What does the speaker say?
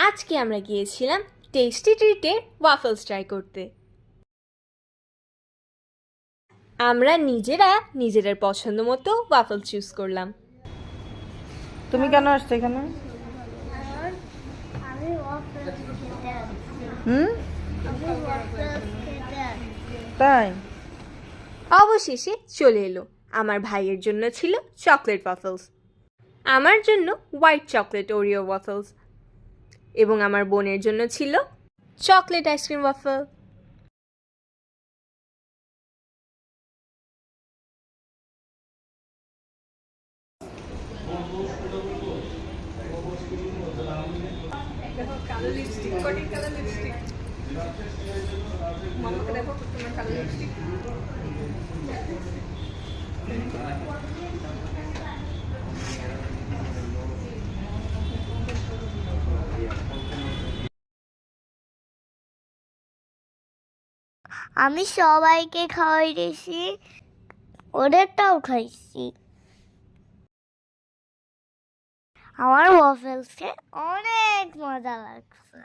আজকে আমরা গিয়েছিলাম টেস্টি ট্রিটের ওয়াফলস ট্রাই করতে। আমরা নিজেদের পছন্দ মতো ওয়াফল চুজ করলাম। তুমি কেন আসছো এখানে? তাই অবশেষে চলে এলো। আমার ভাইয়ের জন্য ছিল চকলেট ওয়াফলস, আমার জন্য হোয়াইট চকলেট ওরিও ওয়াফলস এবং আমার বোনের জন্য ছিল চকলেট আইসক্রিম ওয়াফল। কালো লিপস্টিক, কঠিন কালো লিপস্টিক। মামাকে দেখো তোমার কালো লিপস্টিক। আমি সবাইকে খাওয়াই দিয়েছি, ওদেরটাও খাইছি। আমার ওয়াফেলসে অনেক মজা লাগছে।